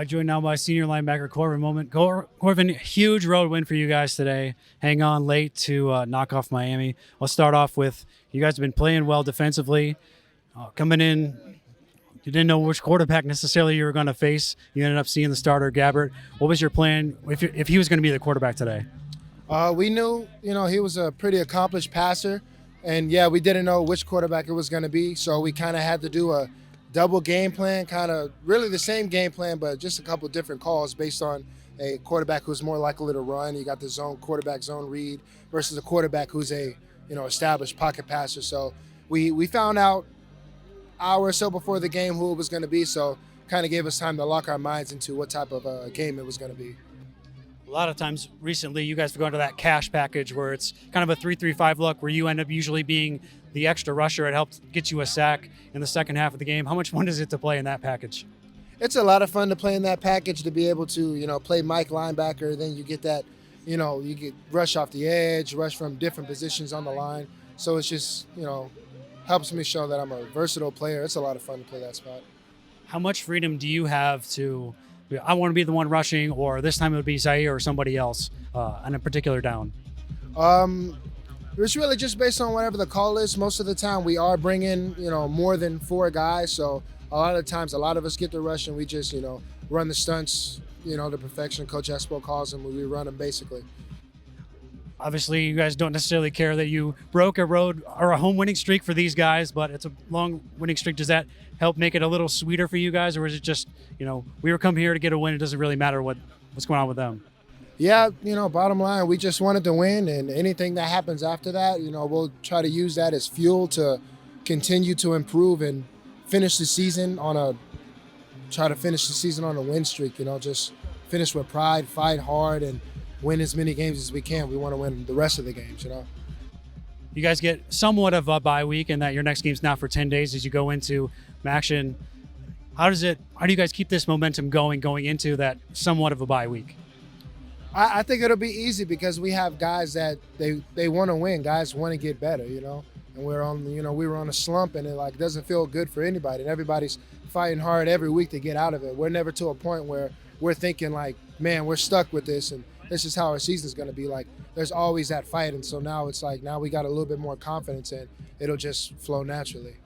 Joined now by senior linebacker Corbin Moment. Corbin, huge road win for you guys today. Hang on late to knock off Miami. Let's start off with you guys have been playing well defensively. Coming in, you didn't know which quarterback necessarily you were going to face. You ended up seeing the starter, Gabbert. What was your plan if he was going to be the quarterback today? We knew, he was a pretty accomplished passer. And, yeah, we didn't know which quarterback it was going to be. So we kind of had to do a double game plan, kind of really the same game plan, but just a couple different calls based on a quarterback who's more likely to run. You got the quarterback zone read versus a quarterback who's a, established pocket passer. So we found out hour or so before the game who it was going to be. So kind of gave us time to lock our minds into what type of a game it was going to be. A lot of times recently, you guys have gone to that cash package where it's kind of a 3-3-5 look where you end up usually being the extra rusher. It helps get you a sack in the second half of the game. How much fun is it to play in that package? It's a lot of fun to play in that package, to be able to, play Mike linebacker. Then you get that, you get rush off the edge, rush from different positions on the line. So it's just, helps me show that I'm a versatile player. It's a lot of fun to play that spot. How much freedom do you have to I want to be the one rushing, or this time it would be Zaire or somebody else on a particular down? It's really just based on whatever the call is. Most of the time we are bringing, more than 4 guys. So a lot of times, a lot of us get the rush and we just, run the stunts, to perfection. Coach Espo calls them, we run them basically. Obviously, you guys don't necessarily care that you broke a road or a home winning streak for these guys, but it's a long winning streak. Does that help make it a little sweeter for you guys, or is it just, we were come here to get a win. It doesn't really matter what's going on with them? Yeah, bottom line, we just wanted to win, and anything that happens after that, we'll try to use that as fuel to continue to improve and finish the season on a win streak. Just finish with pride, fight hard, and win as many games as we can. We want to win the rest of the games, You guys get somewhat of a bye week, and that your next game's not for 10 days as you go into action. How do you guys keep this momentum going into that somewhat of a bye week? I think it'll be easy because we have guys that they want to win. Guys want to get better, and we're on, we were on a slump, and it doesn't feel good for anybody. And everybody's fighting hard every week to get out of it. We're never to a point where we're thinking man, we're stuck with this, and this is how our season's going to be. There's always that fight, and so now it's now we got a little bit more confidence, and it'll just flow naturally.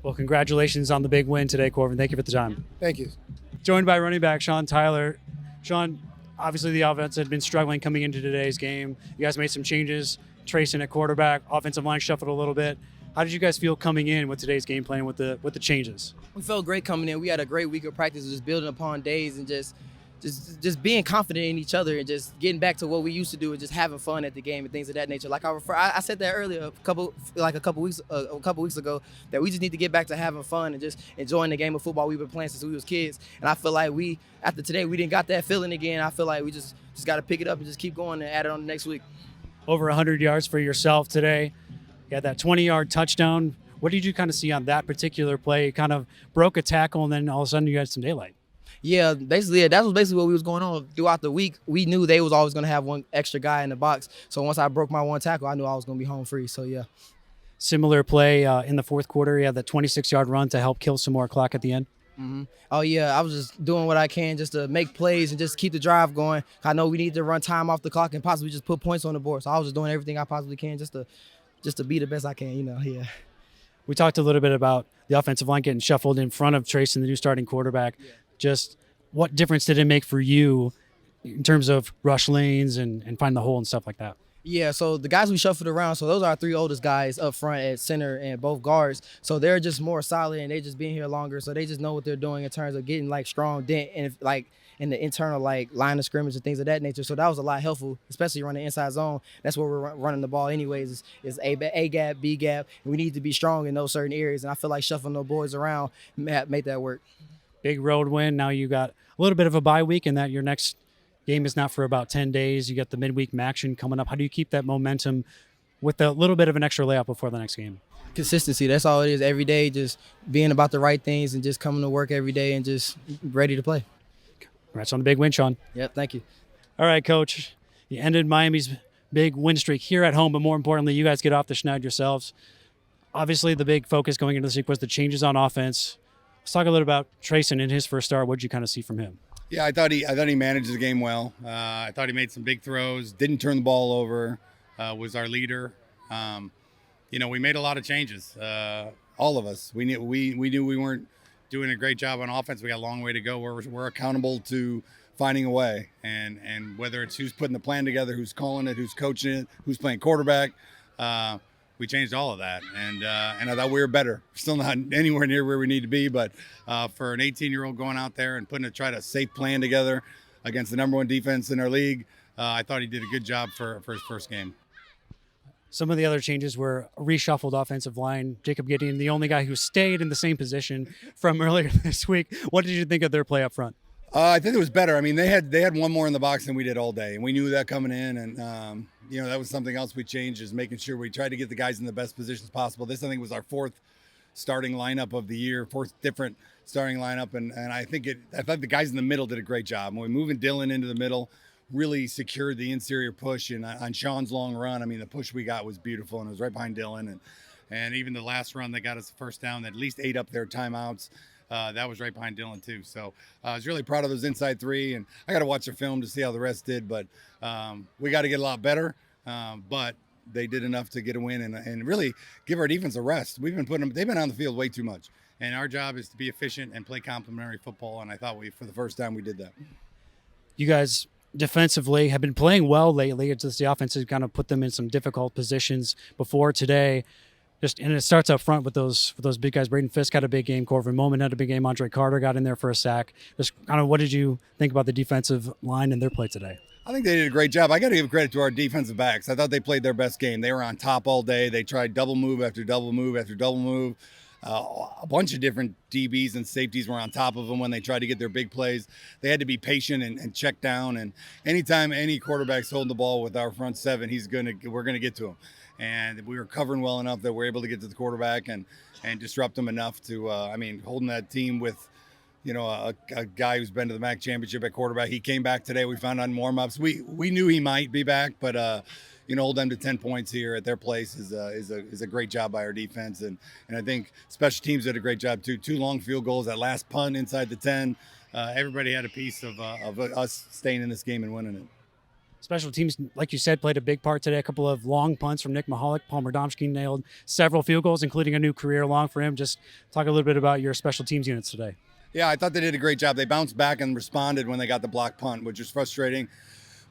Well, congratulations on the big win today, Corbin. Thank you for the time. Thank you. Joined by running back Sean Tyler. Sean, obviously the offense had been struggling coming into today's game. You guys made some changes, tracing at quarterback, offensive line shuffled a little bit. How did you guys feel coming in with today's game plan with the changes? We felt great coming in. We had a great week of practice, just building upon days and just being confident in each other and just getting back to what we used to do and just having fun at the game and things of that nature. I said that earlier a couple weeks ago, that we just need to get back to having fun and just enjoying the game of football we've been playing since we was kids. And I feel like after today we didn't got that feeling again. I feel like we just got to pick it up and just keep going and add it on the next week. Over 100 yards for yourself today. You had that 20-yard touchdown. What did you kind of see on that particular play? You kind of broke a tackle and then all of a sudden you had some daylight. Yeah, basically, that was basically what we was going on throughout the week. We knew they was always going to have one extra guy in the box. So once I broke my one tackle, I knew I was going to be home free. So, yeah. Similar play in the fourth quarter. You had that 26-yard run to help kill some more clock at the end. Mm-hmm. Oh, yeah, I was just doing what I can just to make plays and just keep the drive going. I know we need to run time off the clock and possibly just put points on the board. So I was just doing everything I possibly can just to be the best I can, yeah. We talked a little bit about the offensive line getting shuffled in front of Trace and the new starting quarterback. Yeah. Just what difference did it make for you in terms of rush lanes and find the hole and stuff like that? Yeah, so the guys we shuffled around, so those are our 3 oldest guys up front at center and both guards. So they're just more solid and they just been here longer. So they just know what they're doing in terms of getting strong dent and in the internal line of scrimmage and things of that nature. So that was a lot helpful, especially running inside zone. That's where we're running the ball anyways, is A gap, B gap. And we need to be strong in those certain areas. And I feel like shuffling those boys around made that work. Big road win. Now you got a little bit of a bye week and that your next game is not for about 10 days. You got the midweek action coming up. How do you keep that momentum with a little bit of an extra layup before the next game? Consistency. That's all it is. Every day, just being about the right things and just coming to work every day and just ready to play. Congrats on the big win, Sean. Yep, thank you. All right, Coach. You ended Miami's big win streak here at home, but more importantly, you guys get off the schneid yourselves. Obviously, the big focus going into this week was the changes on offense. Let's talk a little about Trayson in his first start. What did you kind of see from him? Yeah, I thought he managed the game well. I thought he made some big throws, didn't turn the ball over, was our leader. We made a lot of changes. All of us. We knew we weren't doing a great job on offense. We got a long way to go. We're accountable to finding a way, and whether it's who's putting the plan together, who's calling it, who's coaching it, who's playing quarterback. We changed all of that, and I thought we were better. Still not anywhere near where we need to be, but for an 18-year-old going out there and try a safe plan together against the number one defense in our league, I thought he did a good job for his first game. Some of the other changes were a reshuffled offensive line. Jacob Gideon, the only guy who stayed in the same position from earlier this week. What did you think of their play up front? I think it was better. I mean, they had one more in the box than we did all day, and we knew that coming in. And that was something else we changed, is making sure we tried to get the guys in the best positions possible. This, I think, was our fourth starting lineup of the year, fourth different starting lineup, and I thought the guys in the middle did a great job. When we moving Dylan into the middle, really secured the interior push, and on Sean's long run, I mean, the push we got was beautiful, and it was right behind Dylan, and even the last run that got us the first down, that at least ate up their timeouts. That was right behind Dylan too. So I was really proud of those inside three, and I got to watch the film to see how the rest did. But we got to get a lot better. But they did enough to get a win and really give our defense a rest. They've been on the field way too much, and our job is to be efficient and play complementary football. And I thought for the first time, we did that. You guys defensively have been playing well lately. It's just the offense has kind of put them in some difficult positions before today. And it starts up front with those big guys. Braden Fisk had a big game. Corvin Moman had a big game. Andre Carter got in there for a sack. Just kind of, what did you think about the defensive line and their play today? I think they did a great job. I got to give credit to our defensive backs. I thought they played their best game. They were on top all day. They tried double move after double move after double move. A bunch of different DBs and safeties were on top of them when they tried to get their big plays. They had to be patient and check down. And anytime any quarterback's holding the ball with our front seven, we're gonna get to him. And we were covering well enough that we're able to get to the quarterback and disrupt them enough to, holding that team with, a guy who's been to the MAC championship at quarterback. He came back today. We found on warm-ups. We knew he might be back, but hold them to 10 points here at their place is a great job by our defense. And I think special teams did a great job too. 2 long field goals, that last punt inside the 10. Everybody had a piece of us staying in this game and winning it. Special teams, like you said, played a big part today. A couple of long punts from Nick Mahalik. Palmer Domsky nailed several field goals, including a new career long for him. Just talk a little bit about your special teams units today. Yeah, I thought they did a great job. They bounced back and responded when they got the block punt, which was frustrating.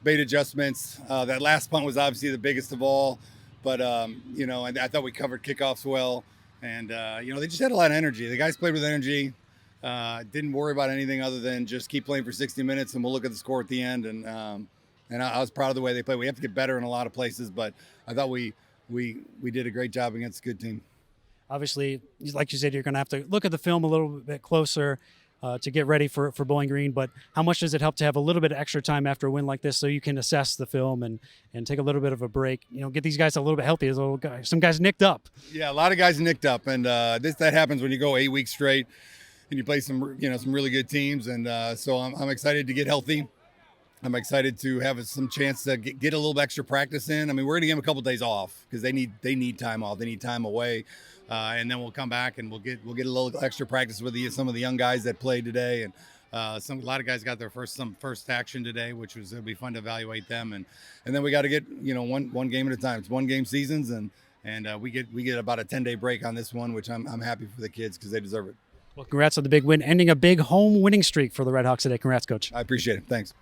Made adjustments. That last punt was obviously the biggest of all, but I thought we covered kickoffs well, and they just had a lot of energy. The guys played with energy. Didn't worry about anything other than just keep playing for 60 minutes, and we'll look at the score at the end. And I was proud of the way they played. We have to get better in a lot of places, but I thought we did a great job against a good team. Obviously, like you said, you're going to have to look at the film a little bit closer to get ready for Bowling Green. But how much does it help to have a little bit of extra time after a win like this so you can assess the film and take a little bit of a break? Get these guys a little bit healthy. Some guys nicked up. Yeah, a lot of guys nicked up, and that happens when you go 8 weeks straight and you play some really good teams. And so I'm excited to get healthy. I'm excited to have some chance to get a little extra practice in. I mean, we're going to give them a couple of days off because they need time off. They need time away, and then we'll come back and we'll get a little extra practice with some of the young guys that played today. And a lot of guys got their first action today, which it'll be fun to evaluate them. And then we got to get one game at a time. It's 1 game seasons, and we get about a 10-day break on this one, which I'm happy for the kids because they deserve it. Well, congrats on the big win, ending a big home winning streak for the Red Hawks today. Congrats, Coach. I appreciate it. Thanks.